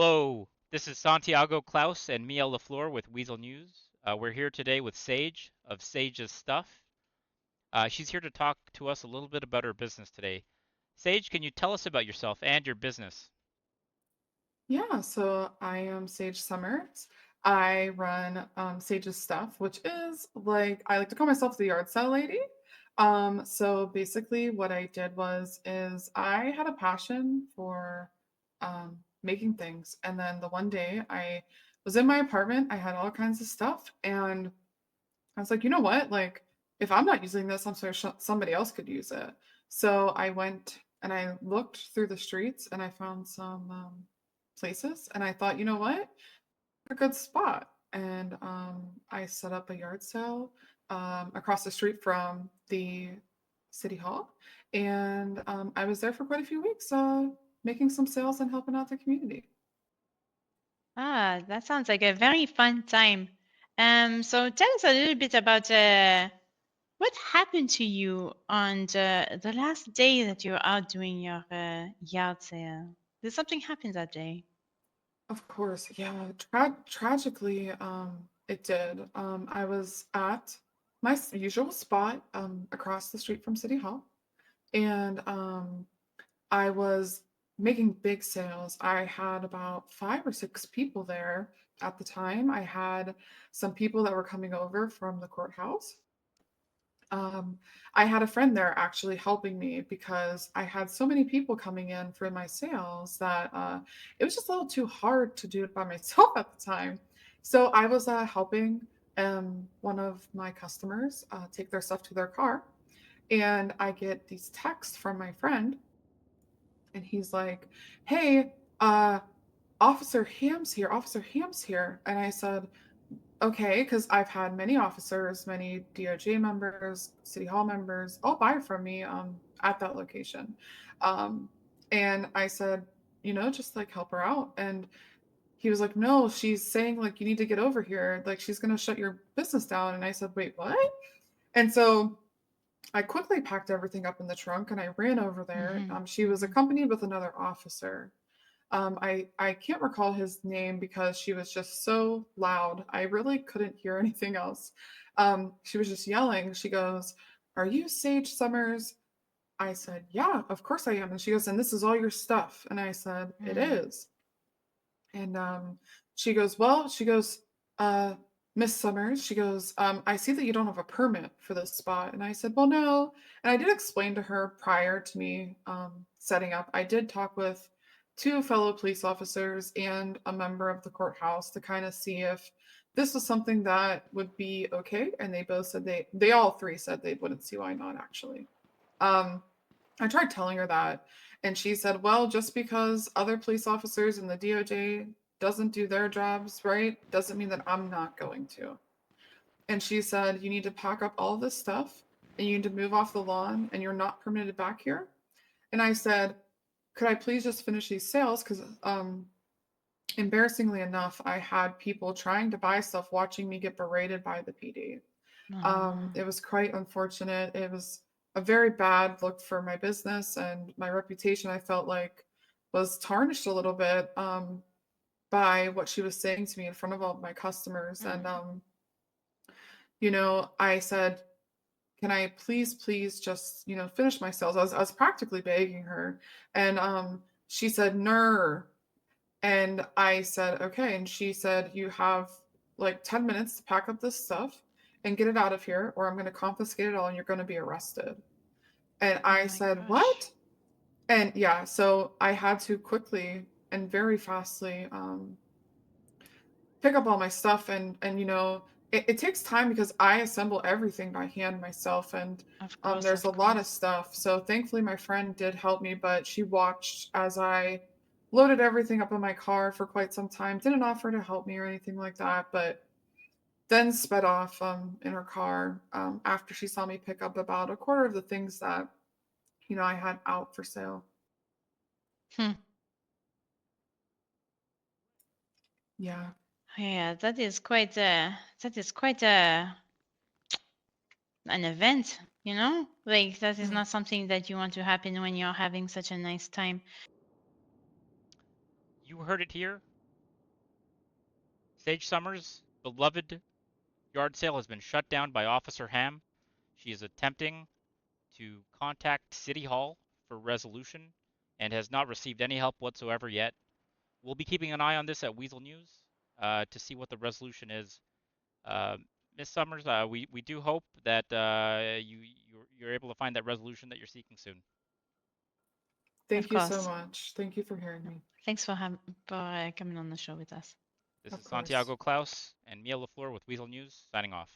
Hello, this is Santiago Klaus and Mia LaFleur with Weasel News. We're here today with Sage of Sage's Stuff. She's here to talk to us a little bit about her business today. Sage, can you tell us about yourself and your business? Yeah, so I am Sage Summers. I run Sage's Stuff, which is like I like to call myself the yard sale lady. So basically, what I did is I had a passion for making things, and then the one day I was in my apartment, I had all kinds of stuff, and I was like, you know what? Like, if I'm not using this, I'm sure somebody else could use it. So I went and I looked through the streets and I found some places, and I thought, you know what? A good spot. And I set up a yard sale across the street from the city hall, and I was there for quite a few weeks, making some sales and helping out the community. Ah, that sounds like a very fun time. So tell us a little bit about what happened to you on the last day that you were out doing your yard sale. Did something happen that day? Of course, yeah. Tragically, it did. I was at my usual spot across the street from City Hall, and I was making big sales. I had about 5 or 6 people there at the time. I had some people that were coming over from the courthouse. Um, I had a friend there actually helping me because I had so many people coming in for my sales that it was just a little too hard to do it by myself at the time. So I was helping one of my customers take their stuff to their car. And I get these texts from my friend, and he's like, "Hey, Officer Ham's here. Officer Ham's here." And I said, okay, because I've had many officers, many DOJ members, City Hall members, all buy from me at that location. Um, and I said, just like help her out. And he was like, no, she's saying like you need to get over here. Like she's gonna shut your business down. And I said, wait, what? And so I quickly packed everything up in the trunk and I ran over there. Mm-hmm. She was Mm-hmm. accompanied with another officer. I can't recall his name because she was just so loud. I really couldn't hear anything else. She was just yelling. She goes, "Are you Sage Summers?" I said, "Yeah, of course I am." And she goes, "And this is all your stuff?" And I said, "It Mm. is." And she goes, "Well," she goes, uh, "Miss Summers," she goes, "I see that you don't have a permit for this spot." And I said, "Well, no." And I did explain to her prior to me setting up, I did talk with 2 fellow police officers and a member of the courthouse to kind of see if this was something that would be okay. And they both said they all three said they wouldn't see why not, actually. Um, I tried telling her that, and she said, "Well, just because other police officers in the DOJ doesn't do their jobs right doesn't mean that I'm not going to." And she said, "You need to pack up all this stuff and you need to move off the lawn and you're not permitted back here." And I said, "Could I please just finish these sales? Because embarrassingly enough, I had people trying to buy stuff watching me get berated by the PD. Oh. It was quite unfortunate. It was a very bad look for my business and my reputation. I felt like was tarnished a little bit by what she was saying to me in front of all of my customers. And Mm. I said, "Can I please just finish my sales?" I was practically begging her, and she said, "No." And I said, "Okay." And she said, "You have like 10 minutes to pack up this stuff and get it out of here, or I'm going to confiscate it all and you're going to be arrested." And Oh I my said, gosh. "What?" And yeah, so I had to quickly and very fastly pick up all my stuff. And it takes time because I assemble everything by hand myself. And Of course, there's a of lot of course. stuff. So thankfully, my friend did help me, but she watched as I loaded everything up in my car for quite some time. Didn't offer to help me or anything like that, but then sped off in her car after she saw me pick up about a quarter of the things that I had out for sale. Hmm. Yeah. Yeah, that is quite an event, you know? Like that is Mm. not something that you want to happen when you're having such a nice time. You heard it here. Sage Summers' beloved yard sale has been shut down by Officer Ham. She is attempting to contact City Hall for resolution and has not received any help whatsoever yet. We'll be keeping an eye on this at Weasel News to see what the resolution is. Uh, Miss Summers, we do hope that you're able to find that resolution that you're seeking soon. Of Thank you so course. much. Thank you for hearing me. Thanks for coming on the show with us. This Of is course. Santiago Klaus and Mia LaFleur with Weasel News signing off.